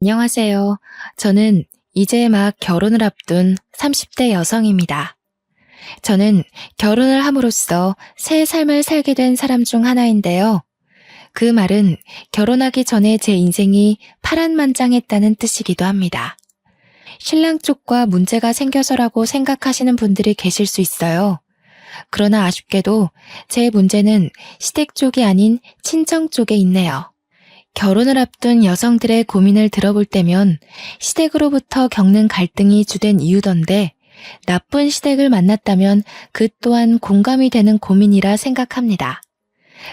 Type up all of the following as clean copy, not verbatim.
안녕하세요. 저는 이제 막 결혼을 앞둔 30대 여성입니다. 저는 결혼을 함으로써 새 삶을 살게 된 사람 중 하나인데요. 그 말은 결혼하기 전에 제 인생이 파란만장했다는 뜻이기도 합니다. 신랑 쪽과 문제가 생겨서라고 생각하시는 분들이 계실 수 있어요. 그러나 아쉽게도 제 문제는 시댁 쪽이 아닌 친정 쪽에 있네요. 결혼을 앞둔 여성들의 고민을 들어볼 때면 시댁으로부터 겪는 갈등이 주된 이유던데 나쁜 시댁을 만났다면 그 또한 공감이 되는 고민이라 생각합니다.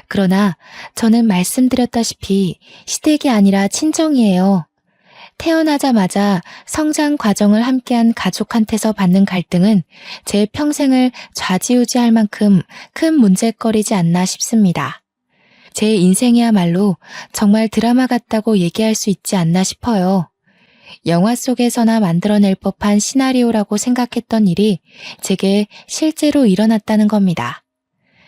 그러나 저는 말씀드렸다시피 시댁이 아니라 친정이에요. 태어나자마자 성장 과정을 함께한 가족한테서 받는 갈등은 제 평생을 좌지우지할 만큼 큰 문제거리지 않나 싶습니다. 제 인생이야말로 정말 드라마 같다고 얘기할 수 있지 않나 싶어요. 영화 속에서나 만들어낼 법한 시나리오라고 생각했던 일이 제게 실제로 일어났다는 겁니다.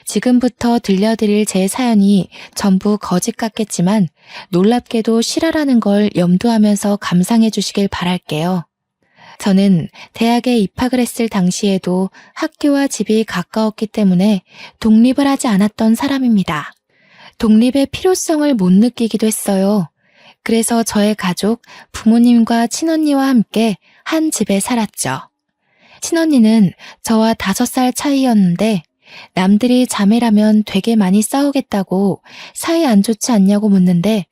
지금부터 들려드릴 제 사연이 전부 거짓 같겠지만 놀랍게도 실화라는 걸 염두하면서 감상해 주시길 바랄게요. 저는 대학에 입학을 했을 당시에도 학교와 집이 가까웠기 때문에 독립을 하지 않았던 사람입니다. 독립의 필요성을 못 느끼기도 했어요. 그래서 저의 가족, 부모님과 친언니와 함께 한 집에 살았죠. 친언니는 저와 5살 차이였는데 남들이 자매라면 되게 많이 싸우겠다고 사이 안 좋지 않냐고 묻는데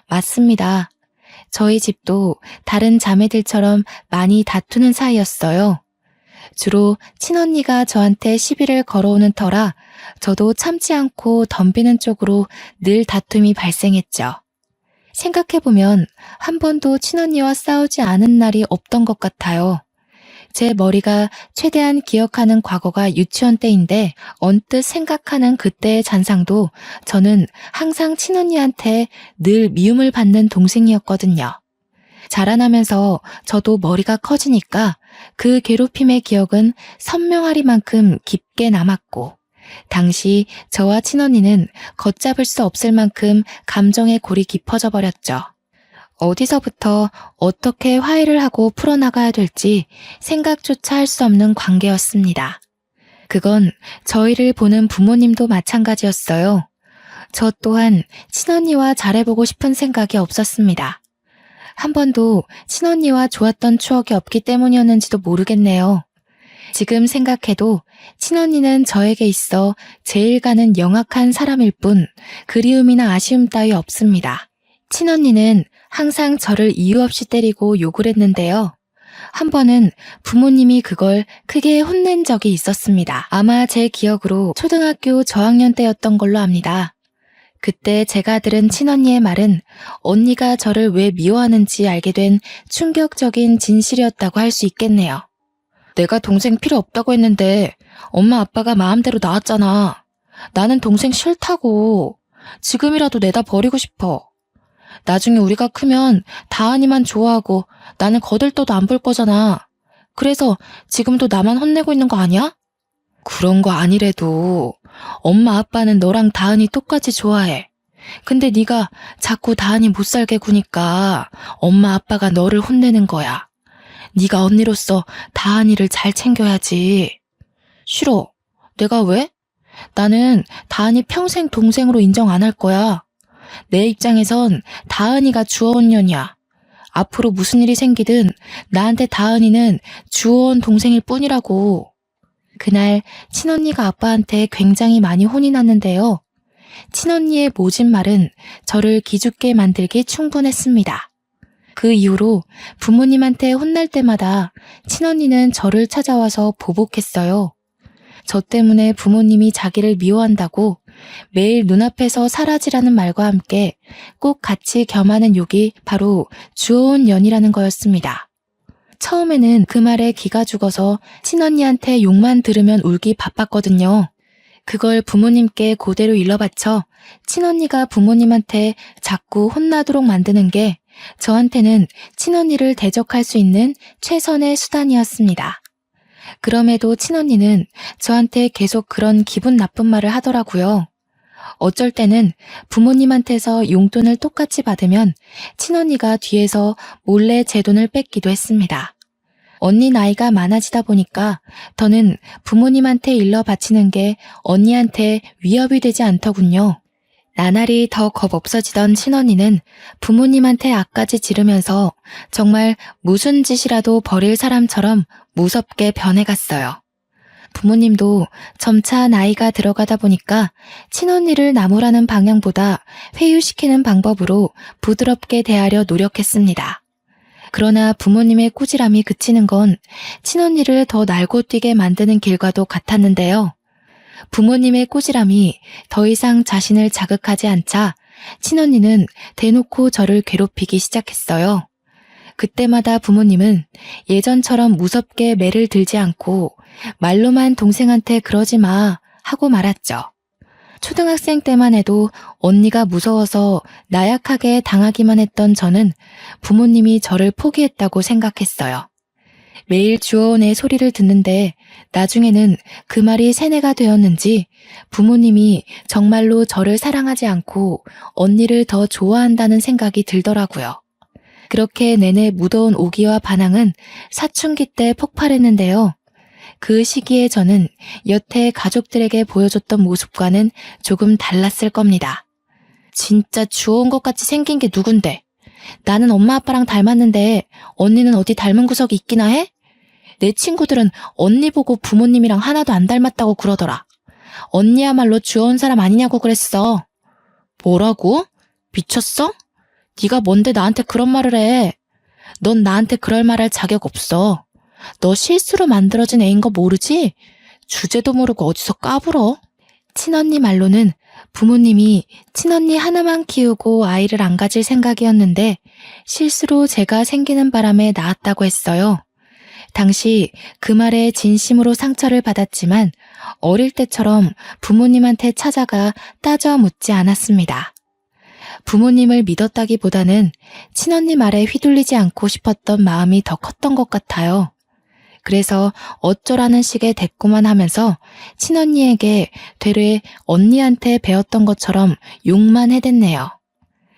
맞습니다. 저희 집도 다른 자매들처럼 많이 다투는 사이였어요. 주로 친언니가 저한테 시비를 걸어오는 터라 저도 참지 않고 덤비는 쪽으로 늘 다툼이 발생했죠. 생각해보면 한 번도 친언니와 싸우지 않은 날이 없던 것 같아요. 제 머리가 최대한 기억하는 과거가 유치원 때인데 언뜻 생각하는 그때의 잔상도 저는 항상 친언니한테 늘 미움을 받는 동생이었거든요. 자라나면서 저도 머리가 커지니까 그 괴롭힘의 기억은 선명하리만큼 깊게 남았고 당시 저와 친언니는 걷잡을 수 없을 만큼 감정의 골이 깊어져 버렸죠. 어디서부터 어떻게 화해를 하고 풀어나가야 될지 생각조차 할 수 없는 관계였습니다. 그건 저희를 보는 부모님도 마찬가지였어요. 저 또한 친언니와 잘해보고 싶은 생각이 없었습니다. 한 번도 친언니와 좋았던 추억이 없기 때문이었는지도 모르겠네요. 지금 생각해도 친언니는 저에게 있어 제일 가는 영악한 사람일 뿐 그리움이나 아쉬움 따위 없습니다. 친언니는 항상 저를 이유 없이 때리고 욕을 했는데요. 한 번은 부모님이 그걸 크게 혼낸 적이 있었습니다. 아마 제 기억으로 초등학교 저학년 때였던 걸로 압니다. 그때 제가 들은 친언니의 말은 언니가 저를 왜 미워하는지 알게 된 충격적인 진실이었다고 할 수 있겠네요. 내가 동생 필요 없다고 했는데 엄마 아빠가 마음대로 낳았잖아. 나는 동생 싫다고. 지금이라도 내다 버리고 싶어. 나중에 우리가 크면 다은이만 좋아하고 나는 거들떠도 안 볼 거잖아. 그래서 지금도 나만 혼내고 있는 거 아니야? 그런 거 아니래도 엄마 아빠는 너랑 다은이 똑같이 좋아해. 근데 네가 자꾸 다은이 못 살게 구니까 엄마 아빠가 너를 혼내는 거야. 네가 언니로서 다은이를 잘 챙겨야지. 싫어. 내가 왜? 나는 다은이 평생 동생으로 인정 안 할 거야. 내 입장에선 다은이가 주워온 년이야. 앞으로 무슨 일이 생기든 나한테 다은이는 주워온 동생일 뿐이라고. 그날 친언니가 아빠한테 굉장히 많이 혼이 났는데요. 친언니의 모진 말은 저를 기죽게 만들기 충분했습니다. 그 이후로 부모님한테 혼날 때마다 친언니는 저를 찾아와서 보복했어요. 저 때문에 부모님이 자기를 미워한다고 매일 눈앞에서 사라지라는 말과 함께 꼭 같이 겸하는 욕이 바로 주워온 년이라는 거였습니다. 처음에는 그 말에 기가 죽어서 친언니한테 욕만 들으면 울기 바빴거든요. 그걸 부모님께 그대로 일러바쳐 친언니가 부모님한테 자꾸 혼나도록 만드는 게 저한테는 친언니를 대적할 수 있는 최선의 수단이었습니다. 그럼에도 친언니는 저한테 계속 그런 기분 나쁜 말을 하더라고요. 어쩔 때는 부모님한테서 용돈을 똑같이 받으면 친언니가 뒤에서 몰래 제 돈을 뺏기도 했습니다. 언니 나이가 많아지다 보니까 더는 부모님한테 일러 바치는 게 언니한테 위협이 되지 않더군요. 나날이 더 겁 없어지던 친언니는 부모님한테 악까지 지르면서 정말 무슨 짓이라도 벌일 사람처럼 무섭게 변해갔어요. 부모님도 점차 나이가 들어가다 보니까 친언니를 나무라는 방향보다 회유시키는 방법으로 부드럽게 대하려 노력했습니다. 그러나 부모님의 꾸지람이 그치는 건 친언니를 더 날고 뛰게 만드는 길과도 같았는데요. 부모님의 꾸지람이 더 이상 자신을 자극하지 않자 친언니는 대놓고 저를 괴롭히기 시작했어요. 그때마다 부모님은 예전처럼 무섭게 매를 들지 않고 말로만 동생한테 그러지 마 하고 말았죠. 초등학생 때만 해도 언니가 무서워서 나약하게 당하기만 했던 저는 부모님이 저를 포기했다고 생각했어요. 매일 주어원의 소리를 듣는데 나중에는 그 말이 세뇌가 되었는지 부모님이 정말로 저를 사랑하지 않고 언니를 더 좋아한다는 생각이 들더라고요. 그렇게 내내 묻어온 오기와 반항은 사춘기 때 폭발했는데요. 그 시기에 저는 여태 가족들에게 보여줬던 모습과는 조금 달랐을 겁니다. 진짜 주워온 것 같이 생긴 게 누군데? 나는 엄마 아빠랑 닮았는데 언니는 어디 닮은 구석이 있기나 해? 내 친구들은 언니 보고 부모님이랑 하나도 안 닮았다고 그러더라. 언니야말로 주워온 사람 아니냐고 그랬어. 뭐라고? 미쳤어? 네가 뭔데 나한테 그런 말을 해? 넌 나한테 그럴 말할 자격 없어. 너 실수로 만들어진 애인 거 모르지? 주제도 모르고 어디서 까불어? 친언니 말로는 부모님이 친언니 하나만 키우고 아이를 안 가질 생각이었는데 실수로 제가 생기는 바람에 낳았다고 했어요. 당시 그 말에 진심으로 상처를 받았지만 어릴 때처럼 부모님한테 찾아가 따져 묻지 않았습니다. 부모님을 믿었다기보다는 친언니 말에 휘둘리지 않고 싶었던 마음이 더 컸던 것 같아요. 그래서 어쩌라는 식의 대꾸만 하면서 친언니에게 되레 언니한테 배웠던 것처럼 욕만 해댔네요.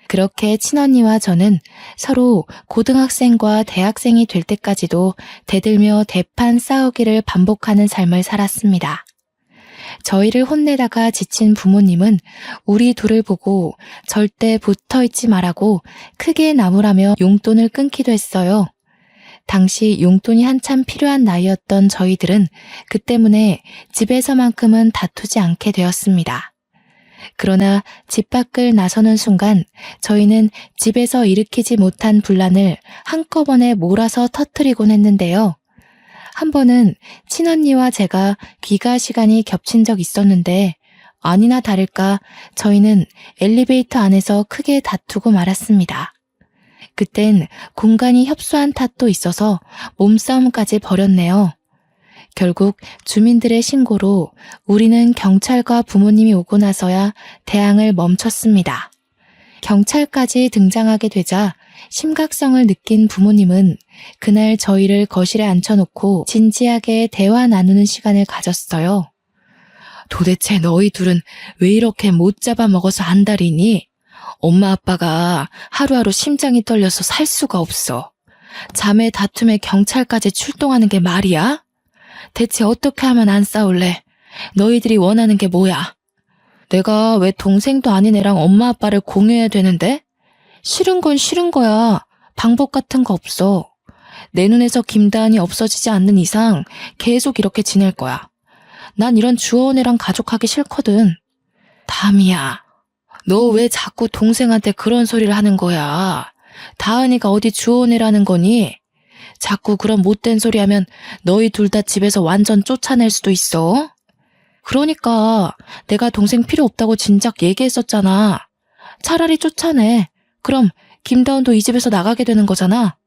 그렇게 친언니와 저는 서로 고등학생과 대학생이 될 때까지도 대들며 대판 싸우기를 반복하는 삶을 살았습니다. 저희를 혼내다가 지친 부모님은 우리 둘을 보고 절대 붙어있지 말라고 크게 나무라며 용돈을 끊기도 했어요. 당시 용돈이 한참 필요한 나이였던 저희들은 그 때문에 집에서만큼은 다투지 않게 되었습니다. 그러나 집 밖을 나서는 순간 저희는 집에서 일으키지 못한 분란을 한꺼번에 몰아서 터뜨리곤 했는데요. 한 번은 친언니와 제가 귀가 시간이 겹친 적 있었는데 아니나 다를까 저희는 엘리베이터 안에서 크게 다투고 말았습니다. 그땐 공간이 협소한 탓도 있어서 몸싸움까지 벌였네요. 결국 주민들의 신고로 우리는 경찰과 부모님이 오고 나서야 대항을 멈췄습니다. 경찰까지 등장하게 되자 심각성을 느낀 부모님은 그날 저희를 거실에 앉혀놓고 진지하게 대화 나누는 시간을 가졌어요. 도대체 너희 둘은 왜 이렇게 못 잡아먹어서 안달이니? 엄마 아빠가 하루하루 심장이 떨려서 살 수가 없어. 자매 다툼에 경찰까지 출동하는 게 말이야? 대체 어떻게 하면 안 싸울래? 너희들이 원하는 게 뭐야? 내가 왜 동생도 아닌 애랑 엄마 아빠를 공유해야 되는데? 싫은 건 싫은 거야. 방법 같은 거 없어. 내 눈에서 김다은이 없어지지 않는 이상 계속 이렇게 지낼 거야. 난 이런 주워온 애랑 가족하기 싫거든. 다미야, 너 왜 자꾸 동생한테 그런 소리를 하는 거야? 다은이가 어디 주워온 애라는 거니? 자꾸 그런 못된 소리 하면 너희 둘 다 집에서 완전 쫓아낼 수도 있어. 그러니까 내가 동생 필요 없다고 진작 얘기했었잖아. 차라리 쫓아내. 그럼 김다운도 이 집에서 나가게 되는 거잖아.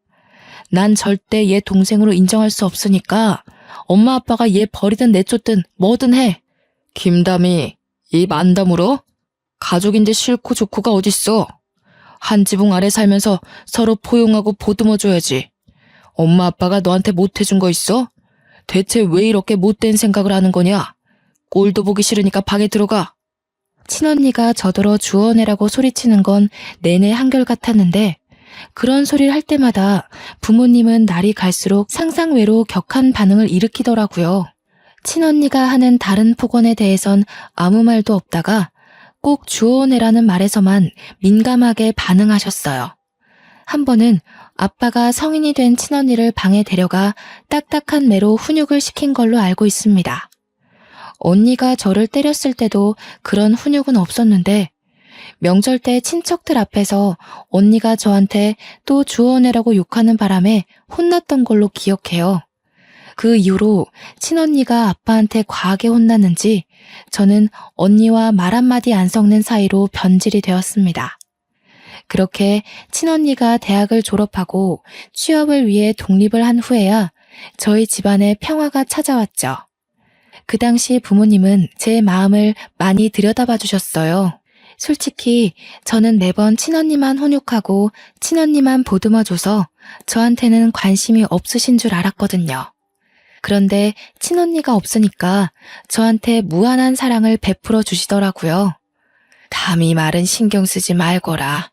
난 절대 얘 동생으로 인정할 수 없으니까 엄마 아빠가 얘 버리든 내쫓든 뭐든 해. 김다미, 입 안 다물어? 가족인데 싫고 좋고가 어딨어. 한 지붕 아래 살면서 서로 포용하고 보듬어줘야지. 엄마 아빠가 너한테 못해준 거 있어? 대체 왜 이렇게 못된 생각을 하는 거냐? 꼴도 보기 싫으니까 방에 들어가. 친언니가 저더러 주워내라고 소리치는 건 내내 한결같았는데 그런 소리를 할 때마다 부모님은 날이 갈수록 상상외로 격한 반응을 일으키더라고요. 친언니가 하는 다른 폭언에 대해선 아무 말도 없다가 꼭 주워내라는 말에서만 민감하게 반응하셨어요. 한 번은 아빠가 성인이 된 친언니를 방에 데려가 딱딱한 매로 훈육을 시킨 걸로 알고 있습니다. 언니가 저를 때렸을 때도 그런 훈육은 없었는데 명절 때 친척들 앞에서 언니가 저한테 또 주워내라고 욕하는 바람에 혼났던 걸로 기억해요. 그 이후로 친언니가 아빠한테 과하게 혼났는지 저는 언니와 말 한마디 안 섞는 사이로 변질이 되었습니다. 그렇게 친언니가 대학을 졸업하고 취업을 위해 독립을 한 후에야 저희 집안에 평화가 찾아왔죠. 그 당시 부모님은 제 마음을 많이 들여다봐 주셨어요. 솔직히 저는 매번 친언니만 훈육하고 친언니만 보듬어줘서 저한테는 관심이 없으신 줄 알았거든요. 그런데 친언니가 없으니까 저한테 무한한 사랑을 베풀어 주시더라고요. 담이 말은 신경 쓰지 말거라.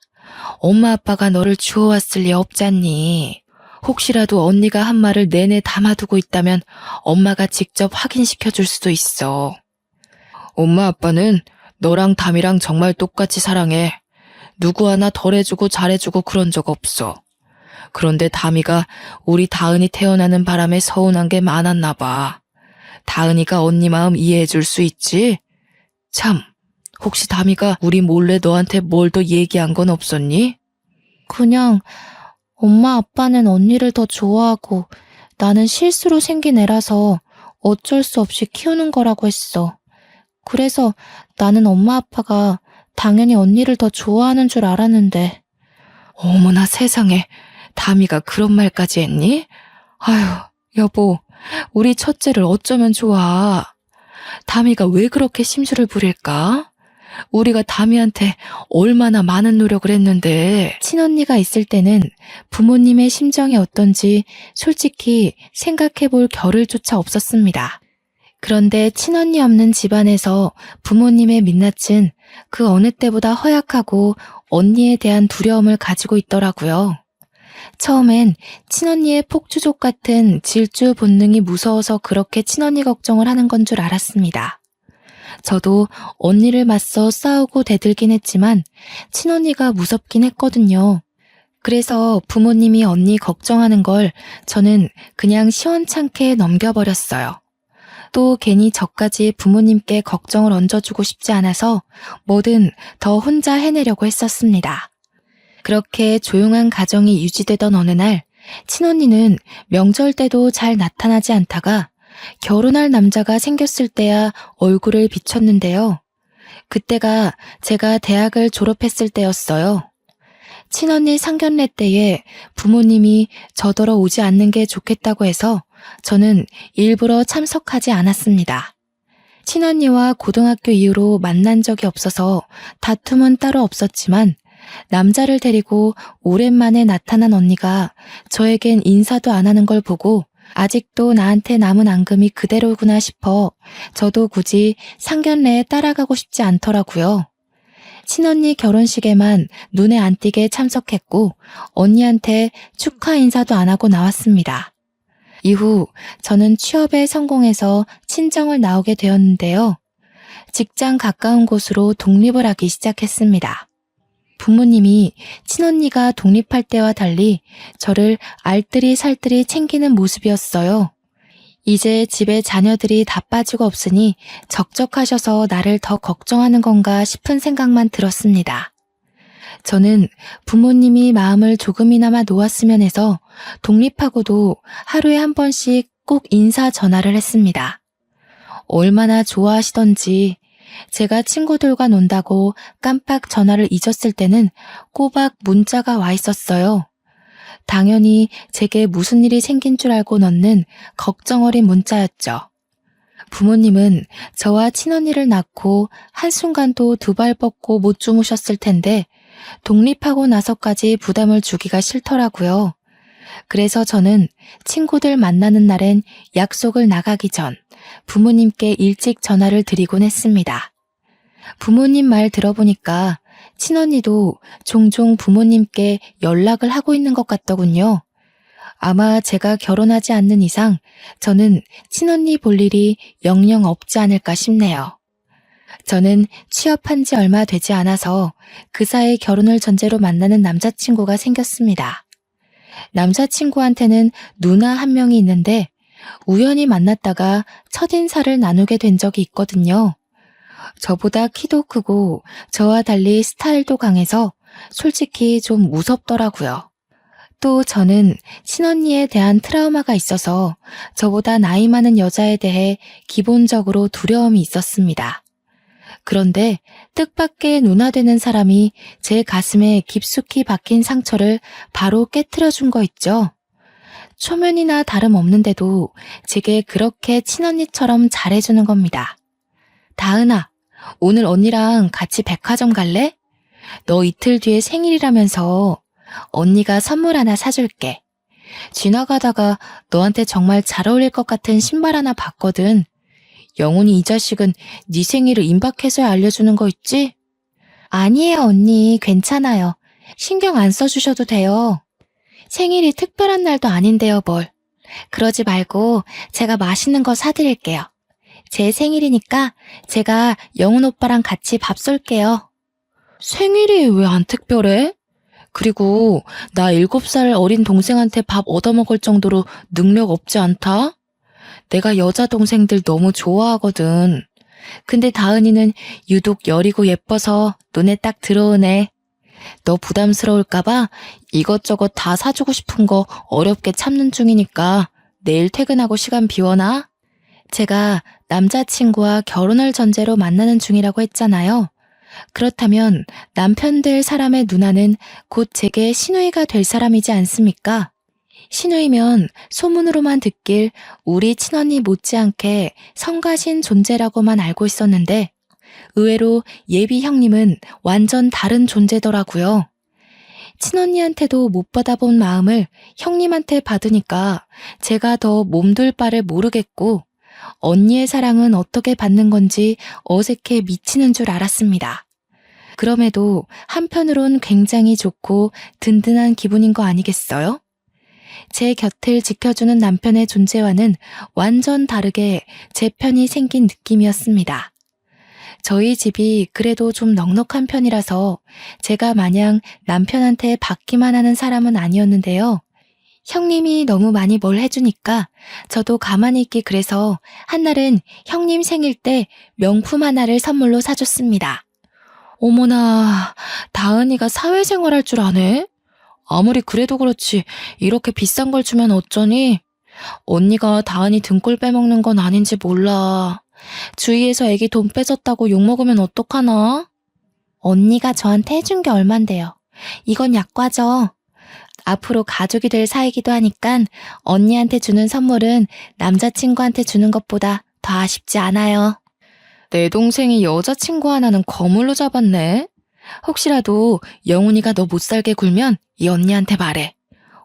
엄마 아빠가 너를 주워왔을 리 없잖니. 혹시라도 언니가 한 말을 내내 담아두고 있다면 엄마가 직접 확인시켜 줄 수도 있어. 엄마 아빠는 너랑 담이랑 정말 똑같이 사랑해. 누구 하나 덜 해주고 잘해주고 그런 적 없어. 그런데 담이가 우리 다은이 태어나는 바람에 서운한 게 많았나 봐. 다은이가 언니 마음 이해해 줄 수 있지? 참, 혹시 담이가 우리 몰래 너한테 뭘 더 얘기한 건 없었니? 그냥 엄마 아빠는 언니를 더 좋아하고 나는 실수로 생긴 애라서 어쩔 수 없이 키우는 거라고 했어. 그래서 나는 엄마 아빠가 당연히 언니를 더 좋아하는 줄 알았는데. 어머나 세상에, 담이가 그런 말까지 했니? 아휴, 여보, 우리 첫째를 어쩌면 좋아. 담이가 왜 그렇게 심술을 부릴까? 우리가 담이한테 얼마나 많은 노력을 했는데. 친언니가 있을 때는 부모님의 심정이 어떤지 솔직히 생각해 볼 겨를조차 없었습니다. 그런데 친언니 없는 집안에서 부모님의 민낯은 그 어느 때보다 허약하고 언니에 대한 두려움을 가지고 있더라고요. 처음엔 친언니의 폭주족 같은 질주 본능이 무서워서 그렇게 친언니 걱정을 하는 건 줄 알았습니다. 저도 언니를 맞서 싸우고 대들긴 했지만 친언니가 무섭긴 했거든요. 그래서 부모님이 언니 걱정하는 걸 저는 그냥 시원찮게 넘겨버렸어요. 또 괜히 저까지 부모님께 걱정을 얹어주고 싶지 않아서 뭐든 더 혼자 해내려고 했었습니다. 그렇게 조용한 가정이 유지되던 어느 날 친언니는 명절 때도 잘 나타나지 않다가 결혼할 남자가 생겼을 때야 얼굴을 비췄는데요. 그때가 제가 대학을 졸업했을 때였어요. 친언니 상견례 때에 부모님이 저더러 오지 않는 게 좋겠다고 해서 저는 일부러 참석하지 않았습니다. 친언니와 고등학교 이후로 만난 적이 없어서 다툼은 따로 없었지만 남자를 데리고 오랜만에 나타난 언니가 저에겐 인사도 안 하는 걸 보고 아직도 나한테 남은 앙금이 그대로구나 싶어 저도 굳이 상견례에 따라가고 싶지 않더라고요. 친언니 결혼식에만 눈에 안 띄게 참석했고 언니한테 축하 인사도 안 하고 나왔습니다. 이후 저는 취업에 성공해서 친정을 나오게 되었는데요. 직장 가까운 곳으로 독립을 하기 시작했습니다. 부모님이 친언니가 독립할 때와 달리 저를 알뜰히 살뜰히 챙기는 모습이었어요. 이제 집에 자녀들이 다 빠지고 없으니 적적하셔서 나를 더 걱정하는 건가 싶은 생각만 들었습니다. 저는 부모님이 마음을 조금이나마 놓았으면 해서 독립하고도 하루에 한 번씩 꼭 인사 전화를 했습니다. 얼마나 좋아하시던지 제가 친구들과 논다고 깜빡 전화를 잊었을 때는 꼬박 문자가 와 있었어요. 당연히 제게 무슨 일이 생긴 줄 알고 넣는 걱정 어린 문자였죠. 부모님은 저와 친언니를 낳고 한순간도 두 발 뻗고 못 주무셨을 텐데 독립하고 나서까지 부담을 주기가 싫더라고요. 그래서 저는 친구들 만나는 날엔 약속을 나가기 전 부모님께 일찍 전화를 드리곤 했습니다. 부모님 말 들어보니까 친언니도 종종 부모님께 연락을 하고 있는 것 같더군요. 아마 제가 결혼하지 않는 이상 저는 친언니 볼 일이 영영 없지 않을까 싶네요. 저는 취업한 지 얼마 되지 않아서 그 사이 결혼을 전제로 만나는 남자친구가 생겼습니다. 남자친구한테는 누나 한 명이 있는데 우연히 만났다가 첫인사를 나누게 된 적이 있거든요. 저보다 키도 크고 저와 달리 스타일도 강해서 솔직히 좀 무섭더라고요. 또 저는 친언니에 대한 트라우마가 있어서 저보다 나이 많은 여자에 대해 기본적으로 두려움이 있었습니다. 그런데 뜻밖의 누나 되는 사람이 제 가슴에 깊숙이 박힌 상처를 바로 깨트려 준 거 있죠. 초면이나 다름없는데도 제게 그렇게 친언니처럼 잘해주는 겁니다. 다은아, 오늘 언니랑 같이 백화점 갈래? 너 이틀 뒤에 생일이라면서 언니가 선물 하나 사줄게. 지나가다가 너한테 정말 잘 어울릴 것 같은 신발 하나 봤거든. 영훈이 이 자식은 네 생일을 임박해서야 알려주는 거 있지? 아니에요, 언니. 괜찮아요. 신경 안 써주셔도 돼요. 생일이 특별한 날도 아닌데요, 뭘. 그러지 말고 제가 맛있는 거 사드릴게요. 제 생일이니까 제가 영훈 오빠랑 같이 밥 쏠게요. 생일이 왜 안 특별해? 그리고 나 7살 어린 동생한테 밥 얻어먹을 정도로 능력 없지 않다? 내가 여자 동생들 너무 좋아하거든. 근데 다은이는 유독 여리고 예뻐서 눈에 딱 들어오네. 너 부담스러울까봐 이것저것 다 사주고 싶은 거 어렵게 참는 중이니까 내일 퇴근하고 시간 비워놔. 제가 남자친구와 결혼을 전제로 만나는 중이라고 했잖아요. 그렇다면 남편 될 사람의 누나는 곧 제게 시누이가 될 사람이지 않습니까? 시누이면 소문으로만 듣길 우리 친언니 못지않게 성가신 존재라고만 알고 있었는데 의외로 예비 형님은 완전 다른 존재더라고요. 친언니한테도 못 받아본 마음을 형님한테 받으니까 제가 더 몸둘 바를 모르겠고 언니의 사랑은 어떻게 받는 건지 어색해 미치는 줄 알았습니다. 그럼에도 한편으론 굉장히 좋고 든든한 기분인 거 아니겠어요? 제 곁을 지켜주는 남편의 존재와는 완전 다르게 제 편이 생긴 느낌이었습니다. 저희 집이 그래도 좀 넉넉한 편이라서 제가 마냥 남편한테 받기만 하는 사람은 아니었는데요. 형님이 너무 많이 뭘 해주니까 저도 가만히 있기 그래서 한날은 형님 생일 때 명품 하나를 선물로 사줬습니다. 어머나, 다은이가 사회생활 할 줄 아네? 아무리 그래도 그렇지 이렇게 비싼 걸 주면 어쩌니? 언니가 다은이 등골 빼먹는 건 아닌지 몰라. 주위에서 애기 돈 뺏었다고 욕먹으면 어떡하나? 언니가 저한테 해준 게 얼만데요. 이건 약과죠. 앞으로 가족이 될 사이기도 하니까 언니한테 주는 선물은 남자친구한테 주는 것보다 더 아쉽지 않아요. 내 동생이 여자친구 하나는 거물로 잡았네. 혹시라도 영훈이가 너 못살게 굴면 이 언니한테 말해.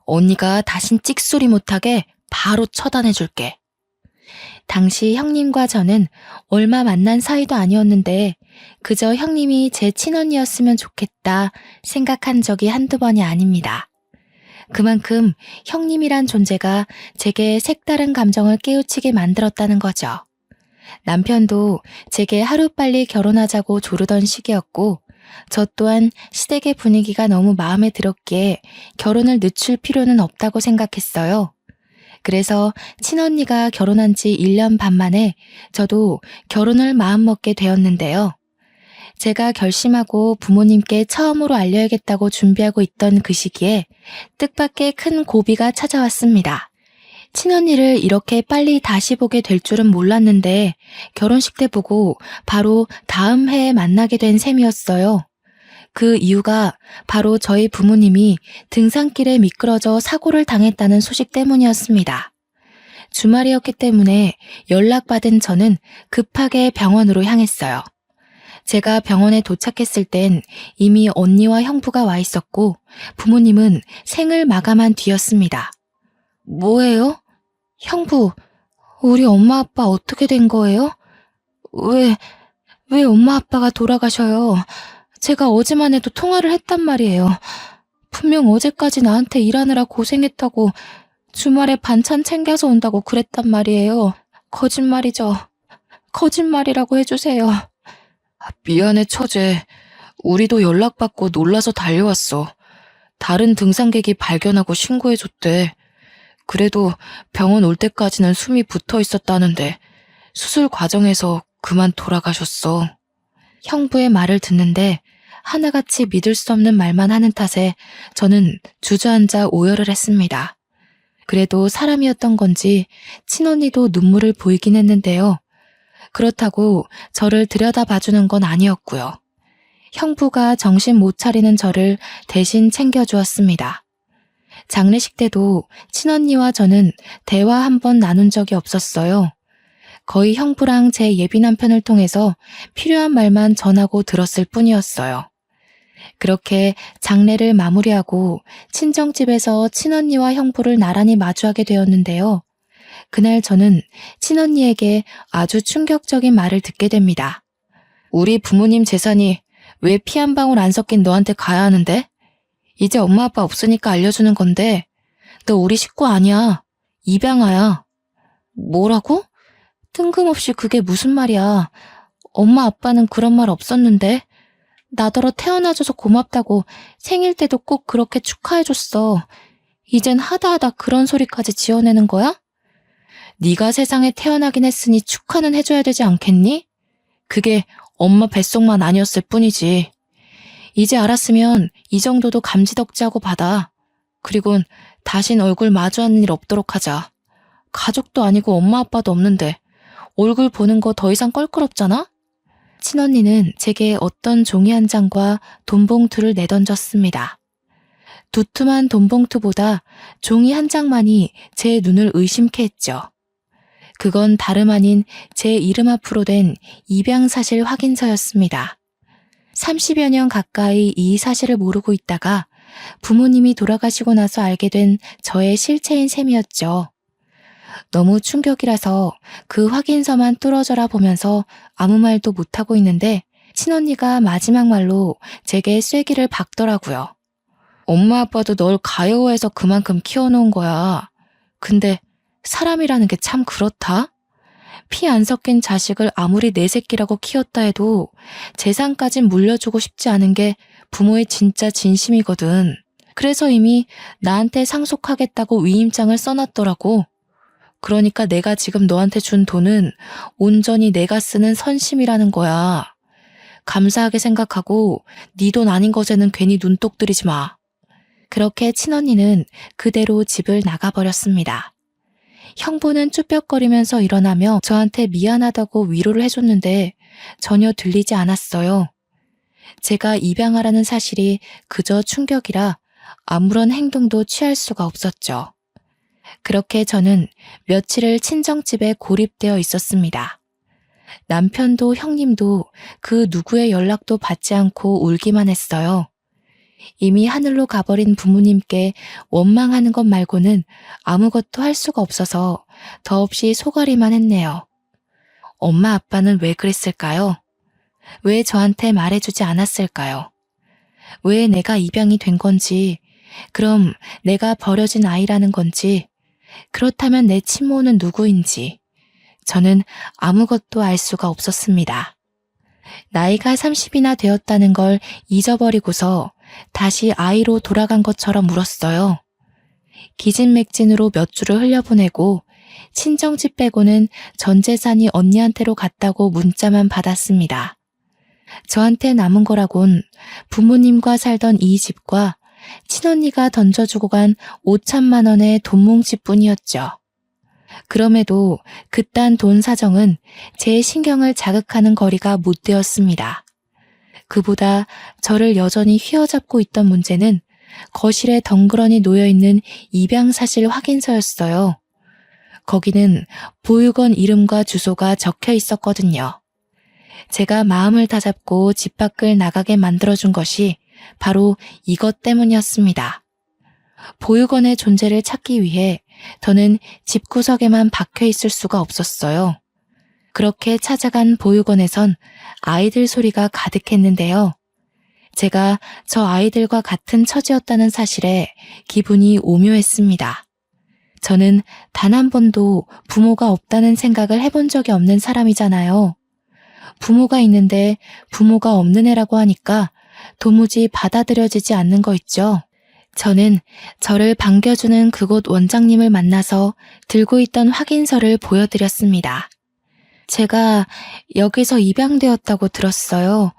언니가 다신 찍소리 못하게 바로 처단해줄게. 당시 형님과 저는 얼마 만난 사이도 아니었는데 그저 형님이 제 친언니였으면 좋겠다 생각한 적이 한두 번이 아닙니다. 그만큼 형님이란 존재가 제게 색다른 감정을 깨우치게 만들었다는 거죠. 남편도 제게 하루빨리 결혼하자고 조르던 시기였고 저 또한 시댁의 분위기가 너무 마음에 들었기에 결혼을 늦출 필요는 없다고 생각했어요. 그래서 친언니가 결혼한 지 1년 반 만에 저도 결혼을 마음먹게 되었는데요. 제가 결심하고 부모님께 처음으로 알려야겠다고 준비하고 있던 그 시기에 뜻밖의 큰 고비가 찾아왔습니다. 친언니를 이렇게 빨리 다시 보게 될 줄은 몰랐는데 결혼식 때 보고 바로 다음 해에 만나게 된 셈이었어요. 그 이유가 바로 저희 부모님이 등산길에 미끄러져 사고를 당했다는 소식 때문이었습니다. 주말이었기 때문에 연락받은 저는 급하게 병원으로 향했어요. 제가 병원에 도착했을 땐 이미 언니와 형부가 와 있었고 부모님은 생을 마감한 뒤였습니다. 뭐예요? 형부, 우리 엄마 아빠 어떻게 된 거예요? 왜 엄마 아빠가 돌아가셔요? 제가 어제만 해도 통화를 했단 말이에요. 분명 어제까지 나한테 일하느라 고생했다고 주말에 반찬 챙겨서 온다고 그랬단 말이에요. 거짓말이죠. 거짓말이라고 해주세요. 미안해, 처제. 우리도 연락받고 놀라서 달려왔어. 다른 등산객이 발견하고 신고해줬대. 그래도 병원 올 때까지는 숨이 붙어 있었다는데 수술 과정에서 그만 돌아가셨어. 형부의 말을 듣는데 하나같이 믿을 수 없는 말만 하는 탓에 저는 주저앉아 오열을 했습니다. 그래도 사람이었던 건지 친언니도 눈물을 보이긴 했는데요. 그렇다고 저를 들여다봐주는 건 아니었고요. 형부가 정신 못 차리는 저를 대신 챙겨주었습니다. 장례식 때도 친언니와 저는 대화 한 번 나눈 적이 없었어요. 거의 형부랑 제 예비 남편을 통해서 필요한 말만 전하고 들었을 뿐이었어요. 그렇게 장례를 마무리하고 친정집에서 친언니와 형부를 나란히 마주하게 되었는데요. 그날 저는 친언니에게 아주 충격적인 말을 듣게 됩니다. 우리 부모님 재산이 왜 피 한 방울 안 섞인 너한테 가야 하는데? 이제 엄마 아빠 없으니까 알려주는 건데 너 우리 식구 아니야. 입양아야. 뭐라고? 뜬금없이 그게 무슨 말이야. 엄마 아빠는 그런 말 없었는데. 나더러 태어나줘서 고맙다고 생일 때도 꼭 그렇게 축하해줬어. 이젠 하다하다 그런 소리까지 지어내는 거야? 네가 세상에 태어나긴 했으니 축하는 해줘야 되지 않겠니? 그게 엄마 뱃속만 아니었을 뿐이지. 이제 알았으면 이 정도도 감지덕지하고 받아. 그리곤 다신 얼굴 마주하는 일 없도록 하자. 가족도 아니고 엄마 아빠도 없는데 얼굴 보는 거 더 이상 껄끄럽잖아? 친언니는 제게 어떤 종이 한 장과 돈봉투를 내던졌습니다. 두툼한 돈봉투보다 종이 한 장만이 제 눈을 의심케 했죠. 그건 다름 아닌 제 이름 앞으로 된 입양사실 확인서였습니다. 30여 년 가까이 이 사실을 모르고 있다가 부모님이 돌아가시고 나서 알게 된 저의 실체인 셈이었죠. 너무 충격이라서 그 확인서만 뚫어져라 보면서 아무 말도 못하고 있는데 친언니가 마지막 말로 제게 쐐기를 박더라고요. 엄마 아빠도 널 가여워해서 그만큼 키워놓은 거야. 근데 사람이라는 게 참 그렇다? 피 안 섞인 자식을 아무리 내 새끼라고 키웠다 해도 재산까진 물려주고 싶지 않은 게 부모의 진짜 진심이거든. 그래서 이미 나한테 상속하겠다고 위임장을 써놨더라고. 그러니까 내가 지금 너한테 준 돈은 온전히 내가 쓰는 선심이라는 거야. 감사하게 생각하고 네 돈 아닌 것에는 괜히 눈독 들이지 마. 그렇게 친언니는 그대로 집을 나가버렸습니다. 형부는 쭈뼛거리면서 일어나며 저한테 미안하다고 위로를 해줬는데 전혀 들리지 않았어요. 제가 입양하라는 사실이 그저 충격이라 아무런 행동도 취할 수가 없었죠. 그렇게 저는 며칠을 친정집에 고립되어 있었습니다. 남편도 형님도 그 누구의 연락도 받지 않고 울기만 했어요. 이미 하늘로 가버린 부모님께 원망하는 것 말고는 아무것도 할 수가 없어서 더없이 속앓이만 했네요. 엄마 아빠는 왜 그랬을까요? 왜 저한테 말해주지 않았을까요? 왜 내가 입양이 된 건지, 그럼 내가 버려진 아이라는 건지, 그렇다면 내 친모는 누구인지 저는 아무것도 알 수가 없었습니다. 나이가 30이나 되었다는 걸 잊어버리고서 다시 아이로 돌아간 것처럼 울었어요. 기진맥진으로 몇 주를 흘려보내고 친정집 빼고는 전 재산이 언니한테로 갔다고 문자만 받았습니다. 저한테 남은 거라곤 부모님과 살던 이 집과 친언니가 던져주고 간 5천만 원의 돈뭉치뿐이었죠. 그럼에도 그딴 돈 사정은 제 신경을 자극하는 거리가 못 되었습니다. 그보다 저를 여전히 휘어잡고 있던 문제는 거실에 덩그러니 놓여있는 입양사실 확인서였어요. 거기는 보육원 이름과 주소가 적혀 있었거든요. 제가 마음을 다잡고 집 밖을 나가게 만들어준 것이 바로 이것 때문이었습니다. 보육원의 존재를 찾기 위해 저는 집구석에만 박혀 있을 수가 없었어요. 그렇게 찾아간 보육원에선 아이들 소리가 가득했는데요. 제가 저 아이들과 같은 처지였다는 사실에 기분이 오묘했습니다. 저는 단 한 번도 부모가 없다는 생각을 해본 적이 없는 사람이잖아요. 부모가 있는데 부모가 없는 애라고 하니까 도무지 받아들여지지 않는 거 있죠. 저는 저를 반겨주는 그곳 원장님을 만나서 들고 있던 확인서를 보여드렸습니다. 제가 여기서 입양되었다고 들었어요.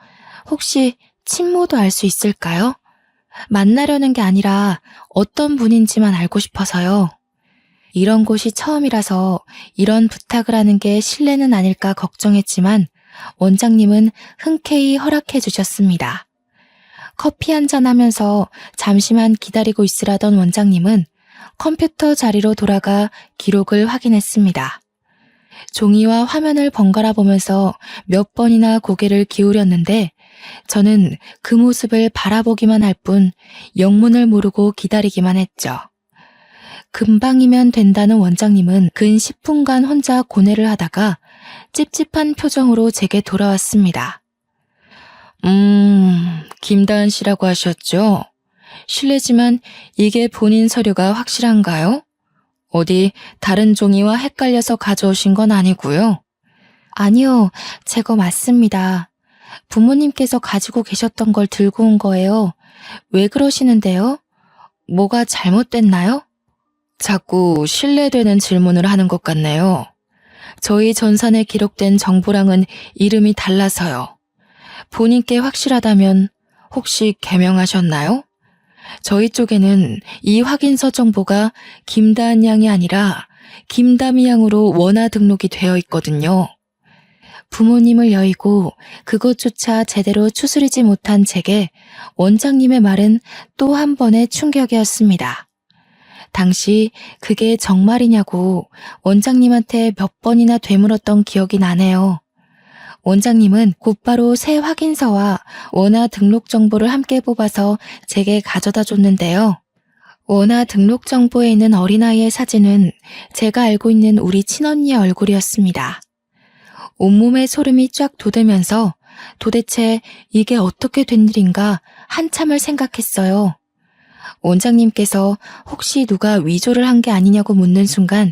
혹시 친모도 알 수 있을까요? 만나려는 게 아니라 어떤 분인지만 알고 싶어서요. 이런 곳이 처음이라서 이런 부탁을 하는 게 실례는 아닐까 걱정했지만 원장님은 흔쾌히 허락해 주셨습니다. 커피 한잔 하면서 잠시만 기다리고 있으라던 원장님은 컴퓨터 자리로 돌아가 기록을 확인했습니다. 종이와 화면을 번갈아 보면서 몇 번이나 고개를 기울였는데 저는 그 모습을 바라보기만 할 뿐 영문을 모르고 기다리기만 했죠. 금방이면 된다는 원장님은 근 10분간 혼자 고뇌를 하다가 찝찝한 표정으로 제게 돌아왔습니다. 김다은 씨라고 하셨죠? 실례지만 이게 본인 서류가 확실한가요? 어디 다른 종이와 헷갈려서 가져오신 건 아니고요? 아니요, 제 거 맞습니다. 부모님께서 가지고 계셨던 걸 들고 온 거예요. 왜 그러시는데요? 뭐가 잘못됐나요? 자꾸 신뢰되는 질문을 하는 것 같네요. 저희 전산에 기록된 정보랑은 이름이 달라서요. 본인께 확실하다면 혹시 개명하셨나요? 저희 쪽에는 이 확인서 정보가 김다은 양이 아니라 김다미 양으로 원화 등록이 되어 있거든요. 부모님을 여의고 그것조차 제대로 추스리지 못한 제게 원장님의 말은 또 한 번의 충격이었습니다. 당시 그게 정말이냐고 원장님한테 몇 번이나 되물었던 기억이 나네요. 원장님은 곧바로 새 확인서와 원화 등록 정보를 함께 뽑아서 제게 가져다 줬는데요. 원화 등록 정보에 있는 어린아이의 사진은 제가 알고 있는 우리 친언니의 얼굴이었습니다. 온몸에 소름이 쫙 돋으면서 도대체 이게 어떻게 된 일인가 한참을 생각했어요. 원장님께서 혹시 누가 위조를 한 게 아니냐고 묻는 순간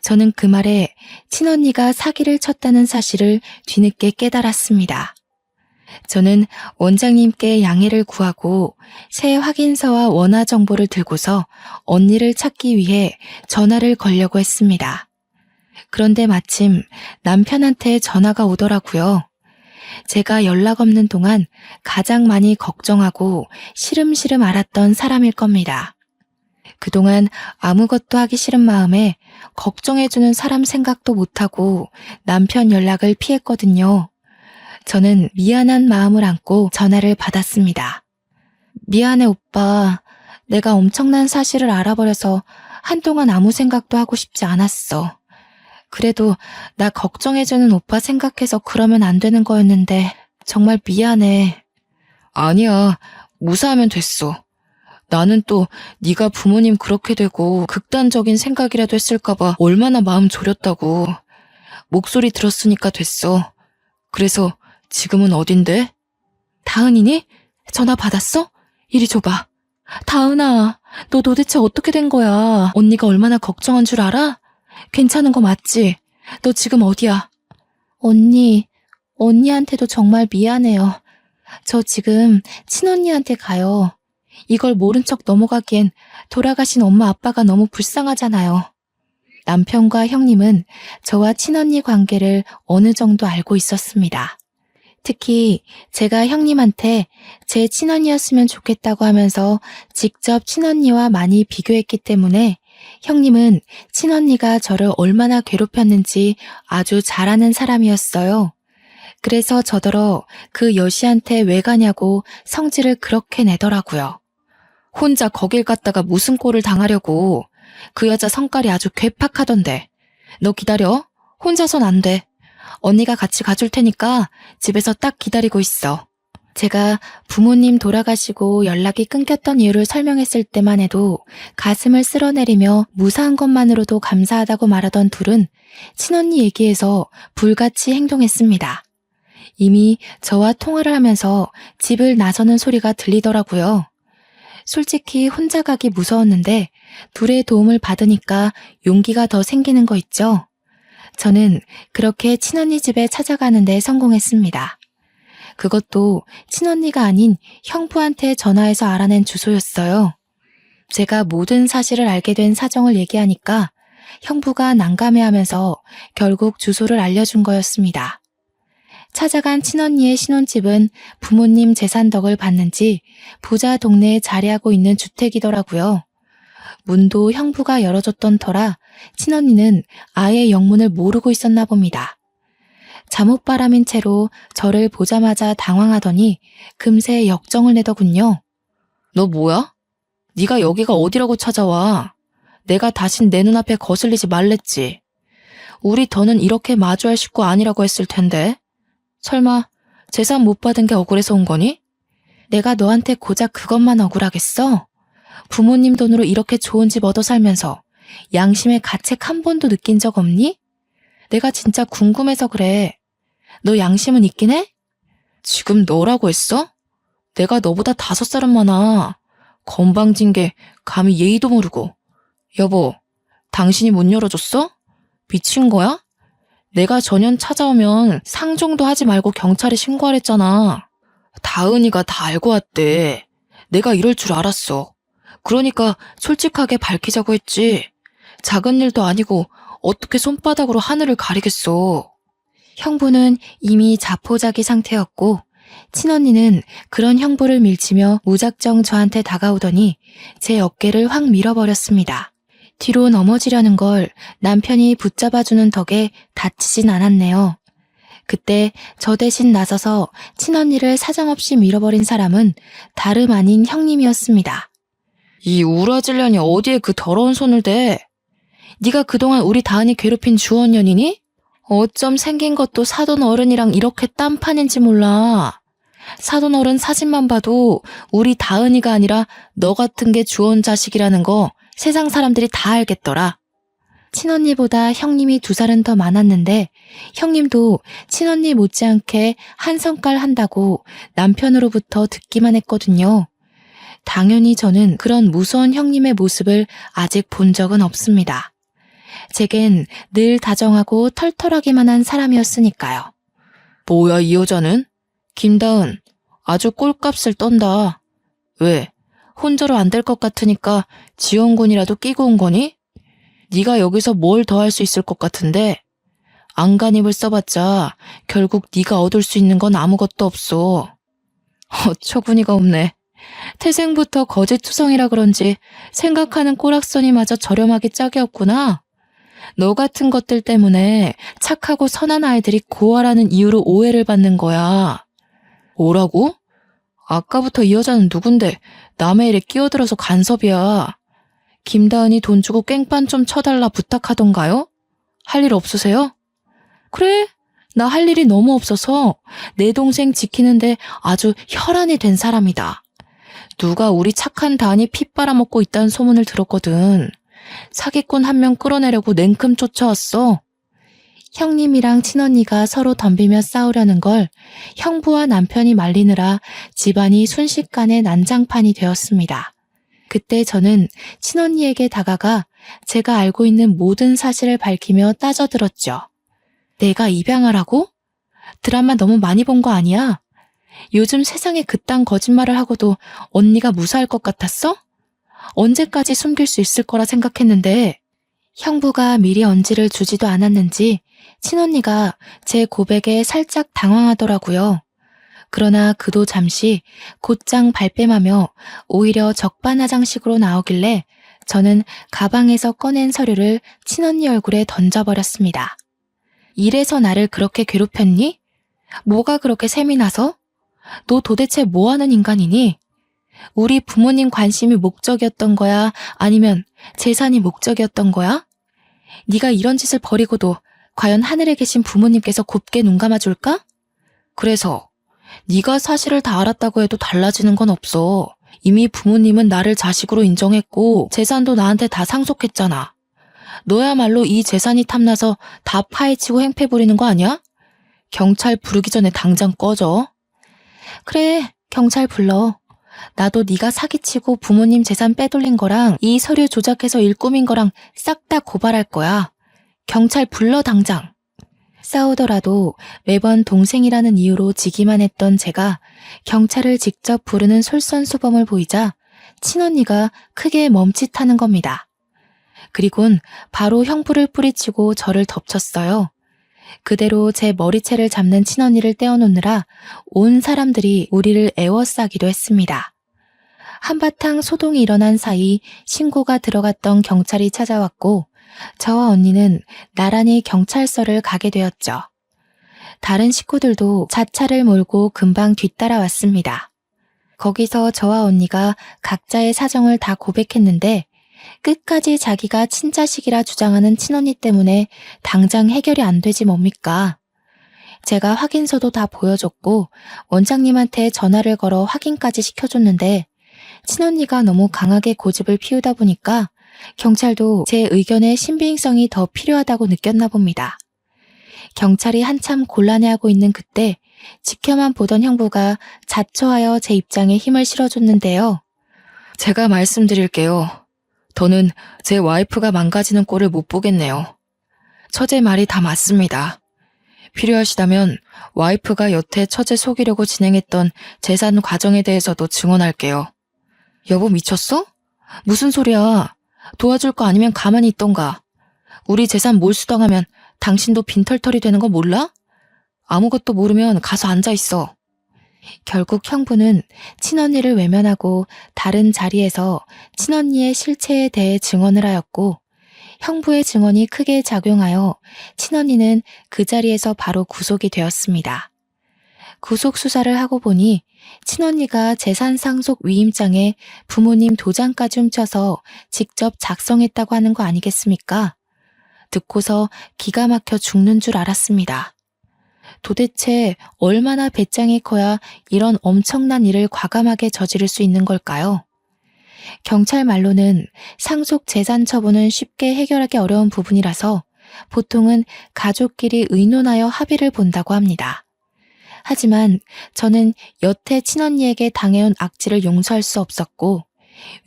저는 그 말에 친언니가 사기를 쳤다는 사실을 뒤늦게 깨달았습니다. 저는 원장님께 양해를 구하고 새 확인서와 원화 정보를 들고서 언니를 찾기 위해 전화를 걸려고 했습니다. 그런데 마침 남편한테 전화가 오더라고요. 제가 연락 없는 동안 가장 많이 걱정하고 시름시름 앓았던 사람일 겁니다. 그동안 아무것도 하기 싫은 마음에 걱정해주는 사람 생각도 못하고 남편 연락을 피했거든요. 저는 미안한 마음을 안고 전화를 받았습니다. 미안해 오빠. 내가 엄청난 사실을 알아버려서 한동안 아무 생각도 하고 싶지 않았어. 그래도 나 걱정해주는 오빠 생각해서 그러면 안 되는 거였는데 정말 미안해. 아니야. 무사하면 됐어. 나는 또 네가 부모님 그렇게 되고 극단적인 생각이라도 했을까봐 얼마나 마음 졸였다고. 목소리 들었으니까 됐어. 그래서 지금은 어딘데? 다은이니? 전화 받았어? 이리 줘봐. 다은아, 너 도대체 어떻게 된 거야? 언니가 얼마나 걱정한 줄 알아? 괜찮은 거 맞지? 너 지금 어디야? 언니한테도 정말 미안해요. 저 지금 친언니한테 가요. 이걸 모른 척 넘어가기엔 돌아가신 엄마 아빠가 너무 불쌍하잖아요. 남편과 형님은 저와 친언니 관계를 어느 정도 알고 있었습니다. 특히 제가 형님한테 제 친언니였으면 좋겠다고 하면서 직접 친언니와 많이 비교했기 때문에 형님은 친언니가 저를 얼마나 괴롭혔는지 아주 잘 아는 사람이었어요. 그래서 저더러 그 여시한테 왜 가냐고 성질을 그렇게 내더라고요. 혼자 거길 갔다가 무슨 꼴을 당하려고. 그 여자 성깔이 아주 괴팍하던데. 너 기다려. 혼자선 안 돼. 언니가 같이 가줄 테니까 집에서 딱 기다리고 있어. 제가 부모님 돌아가시고 연락이 끊겼던 이유를 설명했을 때만 해도 가슴을 쓸어내리며 무사한 것만으로도 감사하다고 말하던 둘은 친언니 얘기에서 불같이 행동했습니다. 이미 저와 통화를 하면서 집을 나서는 소리가 들리더라고요. 솔직히 혼자 가기 무서웠는데 둘의 도움을 받으니까 용기가 더 생기는 거 있죠? 저는 그렇게 친언니 집에 찾아가는 데 성공했습니다. 그것도 친언니가 아닌 형부한테 전화해서 알아낸 주소였어요. 제가 모든 사실을 알게 된 사정을 얘기하니까 형부가 난감해하면서 결국 주소를 알려준 거였습니다. 찾아간 친언니의 신혼집은 부모님 재산 덕을 봤는지 부자 동네에 자리하고 있는 주택이더라고요. 문도 형부가 열어줬던 터라 친언니는 아예 영문을 모르고 있었나 봅니다. 잠옷바람인 채로 저를 보자마자 당황하더니 금세 역정을 내더군요. 너 뭐야? 네가 여기가 어디라고 찾아와? 내가 다신 내 눈앞에 거슬리지 말랬지. 우리 더는 이렇게 마주할 식구 아니라고 했을 텐데. 설마 재산 못 받은 게 억울해서 온 거니? 내가 너한테 고작 그것만 억울하겠어? 부모님 돈으로 이렇게 좋은 집 얻어 살면서 양심의 가책 한 번도 느낀 적 없니? 내가 진짜 궁금해서 그래. 너 양심은 있긴 해? 지금 너라고 했어? 내가 너보다 5살은 많아. 건방진 게 감히 예의도 모르고. 여보, 당신이 문 열어줬어? 미친 거야? 내가 전현 찾아오면 상종도 하지 말고 경찰에 신고하랬잖아. 다은이가 다 알고 왔대. 내가 이럴 줄 알았어. 그러니까 솔직하게 밝히자고 했지. 작은 일도 아니고 어떻게 손바닥으로 하늘을 가리겠어. 형부는 이미 자포자기 상태였고 친언니는 그런 형부를 밀치며 무작정 저한테 다가오더니 제 어깨를 확 밀어버렸습니다. 뒤로 넘어지려는 걸 남편이 붙잡아주는 덕에 다치진 않았네요. 그때 저 대신 나서서 친언니를 사정없이 밀어버린 사람은 다름 아닌 형님이었습니다. 이 우라질년이 어디에 그 더러운 손을 대? 네가 그동안 우리 다은이 괴롭힌 주원년이니? 어쩜 생긴 것도 사돈 어른이랑 이렇게 딴판인지 몰라. 사돈 어른 사진만 봐도 우리 다은이가 아니라 너 같은 게 주원 자식이라는 거 세상 사람들이 다 알겠더라. 친언니보다 형님이 2살은 더 많았는데 형님도 친언니 못지않게 한 성깔 한다고 남편으로부터 듣기만 했거든요. 당연히 저는 그런 무서운 형님의 모습을 아직 본 적은 없습니다. 제겐 늘 다정하고 털털하기만 한 사람이었으니까요. 뭐야 이 여자는? 김다은, 아주 꼴값을 떤다. 왜? 혼자로 안 될 것 같으니까 지원군이라도 끼고 온 거니? 네가 여기서 뭘 더 할 수 있을 것 같은데? 안간힘을 써봤자 결국 네가 얻을 수 있는 건 아무것도 없어. 어처구니가 없네. 태생부터 거짓투성이라 그런지 생각하는 꼬락서니 마저 저렴하기 짝이 없구나. 너 같은 것들 때문에 착하고 선한 아이들이 고아라는 이유로 오해를 받는 거야. 뭐라고? 아까부터 이 여자는 누군데 남의 일에 끼어들어서 간섭이야. 김다은이 돈 주고 깽판 좀 쳐달라 부탁하던가요? 할 일 없으세요? 그래, 나 할 일이 너무 없어서 내 동생 지키는데 아주 혈안이 된 사람이다. 누가 우리 착한 다은이 피 빨아먹고 있다는 소문을 들었거든. 사기꾼 한 명 끌어내려고 냉큼 쫓아왔어. 형님이랑 친언니가 서로 덤비며 싸우려는 걸 형부와 남편이 말리느라 집안이 순식간에 난장판이 되었습니다. 그때 저는 친언니에게 다가가 제가 알고 있는 모든 사실을 밝히며 따져들었죠. 내가 입양하라고? 드라마 너무 많이 본 거 아니야? 요즘 세상에 그딴 거짓말을 하고도 언니가 무사할 것 같았어? 언제까지 숨길 수 있을 거라 생각했는데 형부가 미리 언지를 주지도 않았는지 친언니가 제 고백에 살짝 당황하더라고요. 그러나 그도 잠시 곧장 발뺌하며 오히려 적반하장식으로 나오길래 저는 가방에서 꺼낸 서류를 친언니 얼굴에 던져버렸습니다. 이래서 나를 그렇게 괴롭혔니? 뭐가 그렇게 셈이 나서? 너 도대체 뭐하는 인간이니? 우리 부모님 관심이 목적이었던 거야? 아니면 재산이 목적이었던 거야? 네가 이런 짓을 벌이고도 과연 하늘에 계신 부모님께서 곱게 눈 감아줄까? 그래서 네가 사실을 다 알았다고 해도 달라지는 건 없어. 이미 부모님은 나를 자식으로 인정했고 재산도 나한테 다 상속했잖아. 너야말로 이 재산이 탐나서 다 파헤치고 행패 부리는 거 아니야? 경찰 부르기 전에 당장 꺼져. 그래, 경찰 불러. 나도 네가 사기치고 부모님 재산 빼돌린 거랑 이 서류 조작해서 일 꾸민 거랑 싹 다 고발할 거야. 경찰 불러 당장. 싸우더라도 매번 동생이라는 이유로 지기만 했던 제가 경찰을 직접 부르는 솔선수범을 보이자 친언니가 크게 멈칫하는 겁니다. 그리곤 바로 형부를 뿌리치고 저를 덮쳤어요. 그대로 제 머리채를 잡는 친언니를 떼어놓느라 온 사람들이 우리를 애워싸기도 했습니다. 한바탕 소동이 일어난 사이 신고가 들어갔던 경찰이 찾아왔고 저와 언니는 나란히 경찰서를 가게 되었죠. 다른 식구들도 자차를 몰고 금방 뒤따라왔습니다. 거기서 저와 언니가 각자의 사정을 다 고백했는데 끝까지 자기가 친자식이라 주장하는 친언니 때문에 당장 해결이 안 되지 뭡니까? 제가 확인서도 다 보여줬고 원장님한테 전화를 걸어 확인까지 시켜줬는데 친언니가 너무 강하게 고집을 피우다 보니까 경찰도 제 의견의 신빙성이 더 필요하다고 느꼈나 봅니다. 경찰이 한참 곤란해하고 있는 그때 지켜만 보던 형부가 자처하여 제 입장에 힘을 실어줬는데요. 제가 말씀드릴게요. 더는 제 와이프가 망가지는 꼴을 못 보겠네요. 처제 말이 다 맞습니다. 필요하시다면 와이프가 여태 처제 속이려고 진행했던 재산 과정에 대해서도 증언할게요. 여보 미쳤어? 무슨 소리야? 도와줄 거 아니면 가만히 있던가. 우리 재산 몰수당하면 당신도 빈털털이 되는 거 몰라? 아무것도 모르면 가서 앉아있어. 결국 형부는 친언니를 외면하고 다른 자리에서 친언니의 실체에 대해 증언을 하였고 형부의 증언이 크게 작용하여 친언니는 그 자리에서 바로 구속이 되었습니다. 구속 수사를 하고 보니 친언니가 재산 상속 위임장에 부모님 도장까지 훔쳐서 직접 작성했다고 하는 거 아니겠습니까? 듣고서 기가 막혀 죽는 줄 알았습니다. 도대체 얼마나 배짱이 커야 이런 엄청난 일을 과감하게 저지를 수 있는 걸까요? 경찰 말로는 상속 재산 처분은 쉽게 해결하기 어려운 부분이라서 보통은 가족끼리 의논하여 합의를 본다고 합니다. 하지만 저는 여태 친언니에게 당해온 악질을 용서할 수 없었고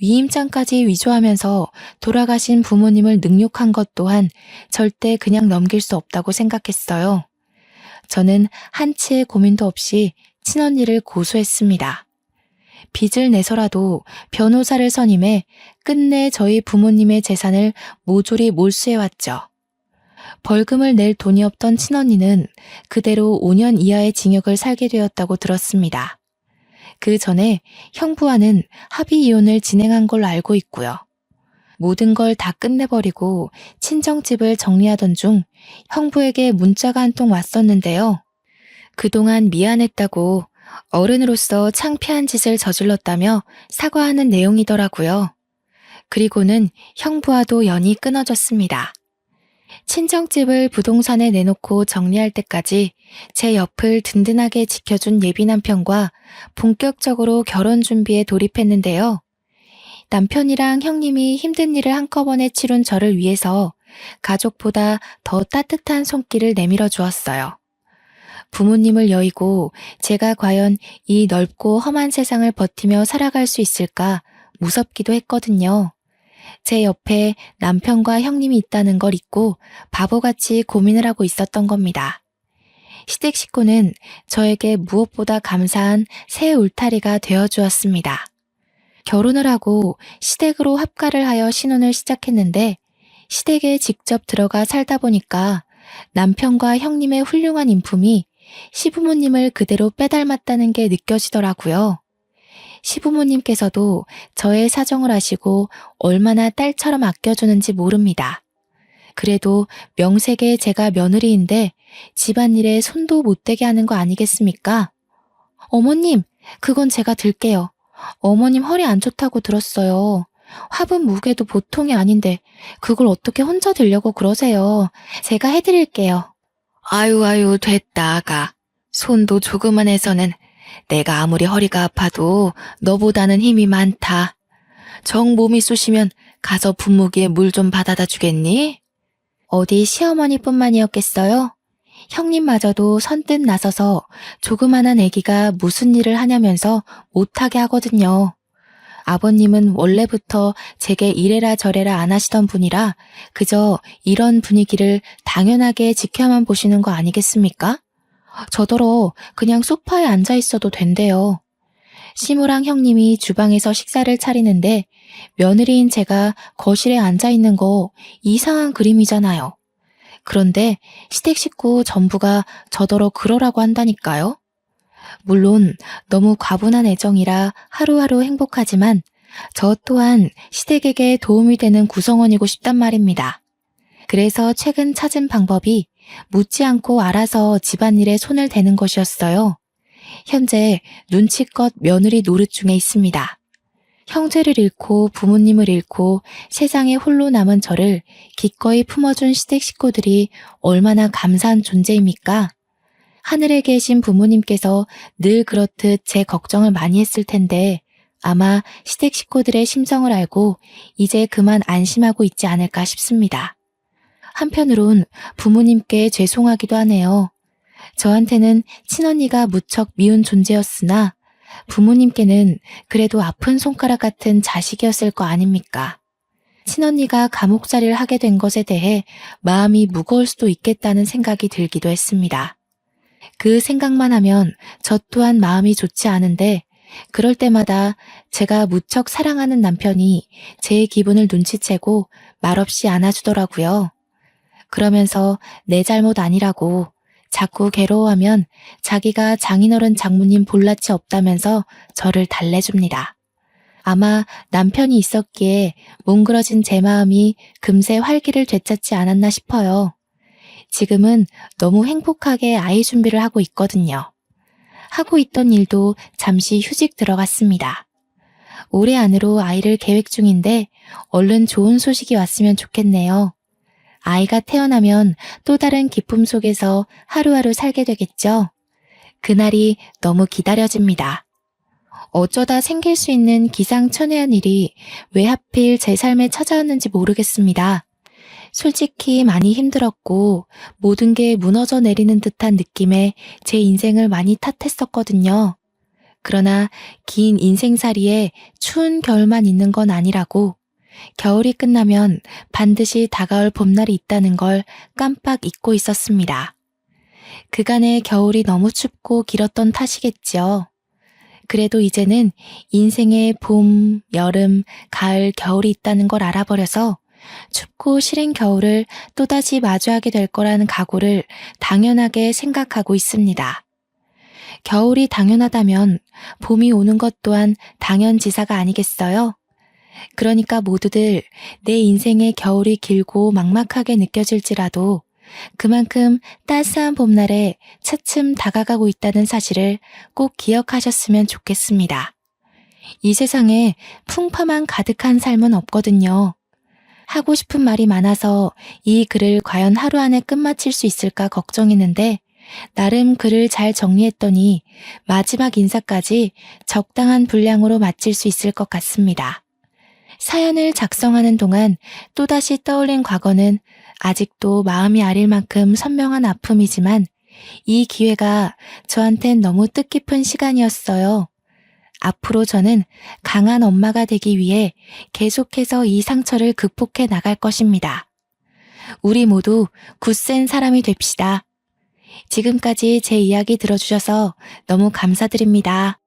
위임장까지 위조하면서 돌아가신 부모님을 능욕한 것 또한 절대 그냥 넘길 수 없다고 생각했어요. 저는 한치의 고민도 없이 친언니를 고소했습니다. 빚을 내서라도 변호사를 선임해 끝내 저희 부모님의 재산을 모조리 몰수해왔죠. 벌금을 낼 돈이 없던 친언니는 그대로 5년 이하의 징역을 살게 되었다고 들었습니다. 그 전에 형부와는 합의 이혼을 진행한 걸로 알고 있고요. 모든 걸 다 끝내버리고 친정집을 정리하던 중 형부에게 문자가 한 통 왔었는데요. 그동안 미안했다고 어른으로서 창피한 짓을 저질렀다며 사과하는 내용이더라고요. 그리고는 형부와도 연이 끊어졌습니다. 친정집을 부동산에 내놓고 정리할 때까지 제 옆을 든든하게 지켜준 예비 남편과 본격적으로 결혼 준비에 돌입했는데요. 남편이랑 형님이 힘든 일을 한꺼번에 치룬 저를 위해서 가족보다 더 따뜻한 손길을 내밀어 주었어요. 부모님을 여의고 제가 과연 이 넓고 험한 세상을 버티며 살아갈 수 있을까 무섭기도 했거든요. 제 옆에 남편과 형님이 있다는 걸 잊고 바보같이 고민을 하고 있었던 겁니다. 시댁 식구는 저에게 무엇보다 감사한 새 울타리가 되어주었습니다. 결혼을 하고 시댁으로 합가를 하여 신혼을 시작했는데 시댁에 직접 들어가 살다 보니까 남편과 형님의 훌륭한 인품이 시부모님을 그대로 빼닮았다는 게 느껴지더라고요. 시부모님께서도 저의 사정을 아시고 얼마나 딸처럼 아껴주는지 모릅니다. 그래도 명색에 제가 며느리인데 집안일에 손도 못 대게 하는 거 아니겠습니까? 어머님, 그건 제가 들게요. 어머님 허리 안 좋다고 들었어요. 화분 무게도 보통이 아닌데 그걸 어떻게 혼자 들려고 그러세요. 제가 해드릴게요. 아유 됐다 아가. 손도 조그만 해서는 내가 아무리 허리가 아파도 너보다는 힘이 많다. 정 몸이 쑤시면 가서 분무기에 물 좀 받아다 주겠니? 어디 시어머니뿐만이었겠어요? 형님마저도 선뜻 나서서 조그만한 아기가 무슨 일을 하냐면서 못하게 하거든요. 아버님은 원래부터 제게 이래라 저래라 안 하시던 분이라 그저 이런 분위기를 당연하게 지켜만 보시는 거 아니겠습니까? 저더러 그냥 소파에 앉아 있어도 된대요. 시무랑 형님이 주방에서 식사를 차리는데 며느리인 제가 거실에 앉아 있는 거 이상한 그림이잖아요. 그런데 시댁 식구 전부가 저더러 그러라고 한다니까요. 물론 너무 과분한 애정이라 하루하루 행복하지만 저 또한 시댁에게 도움이 되는 구성원이고 싶단 말입니다. 그래서 최근 찾은 방법이 묻지 않고 알아서 집안일에 손을 대는 것이었어요. 현재 눈치껏 며느리 노릇 중에 있습니다. 형제를 잃고 부모님을 잃고 세상에 홀로 남은 저를 기꺼이 품어준 시댁 식구들이 얼마나 감사한 존재입니까? 하늘에 계신 부모님께서 늘 그렇듯 제 걱정을 많이 했을 텐데 아마 시댁 식구들의 심성을 알고 이제 그만 안심하고 있지 않을까 싶습니다. 한편으론 부모님께 죄송하기도 하네요. 저한테는 친언니가 무척 미운 존재였으나 부모님께는 그래도 아픈 손가락 같은 자식이었을 거 아닙니까? 친언니가 감옥살이를 하게 된 것에 대해 마음이 무거울 수도 있겠다는 생각이 들기도 했습니다. 그 생각만 하면 저 또한 마음이 좋지 않은데 그럴 때마다 제가 무척 사랑하는 남편이 제 기분을 눈치채고 말없이 안아주더라고요. 그러면서 내 잘못 아니라고 자꾸 괴로워하면 자기가 장인어른 장모님 볼낯이 없다면서 저를 달래줍니다. 아마 남편이 있었기에 뭉그러진 제 마음이 금세 활기를 되찾지 않았나 싶어요. 지금은 너무 행복하게 아이 준비를 하고 있거든요. 하고 있던 일도 잠시 휴직 들어갔습니다. 올해 안으로 아이를 계획 중인데 얼른 좋은 소식이 왔으면 좋겠네요. 아이가 태어나면 또 다른 기쁨 속에서 하루하루 살게 되겠죠. 그날이 너무 기다려집니다. 어쩌다 생길 수 있는 기상천외한 일이 왜 하필 제 삶에 찾아왔는지 모르겠습니다. 솔직히 많이 힘들었고 모든 게 무너져 내리는 듯한 느낌에 제 인생을 많이 탓했었거든요. 그러나 긴 인생살이에 추운 겨울만 있는 건 아니라고 겨울이 끝나면 반드시 다가올 봄날이 있다는 걸 깜빡 잊고 있었습니다. 그간의 겨울이 너무 춥고 길었던 탓이겠죠. 그래도 이제는 인생에 봄, 여름, 가을, 겨울이 있다는 걸 알아버려서 춥고 싫은 겨울을 또다시 마주하게 될 거라는 각오를 당연하게 생각하고 있습니다. 겨울이 당연하다면 봄이 오는 것 또한 당연지사가 아니겠어요? 그러니까 모두들 내 인생의 겨울이 길고 막막하게 느껴질지라도 그만큼 따스한 봄날에 차츰 다가가고 있다는 사실을 꼭 기억하셨으면 좋겠습니다. 이 세상에 풍파만 가득한 삶은 없거든요. 하고 싶은 말이 많아서 이 글을 과연 하루 안에 끝마칠 수 있을까 걱정했는데 나름 글을 잘 정리했더니 마지막 인사까지 적당한 분량으로 마칠 수 있을 것 같습니다. 사연을 작성하는 동안 또다시 떠올린 과거는 아직도 마음이 아릴 만큼 선명한 아픔이지만 이 기회가 저한텐 너무 뜻깊은 시간이었어요. 앞으로 저는 강한 엄마가 되기 위해 계속해서 이 상처를 극복해 나갈 것입니다. 우리 모두 굳센 사람이 됩시다. 지금까지 제 이야기 들어주셔서 너무 감사드립니다.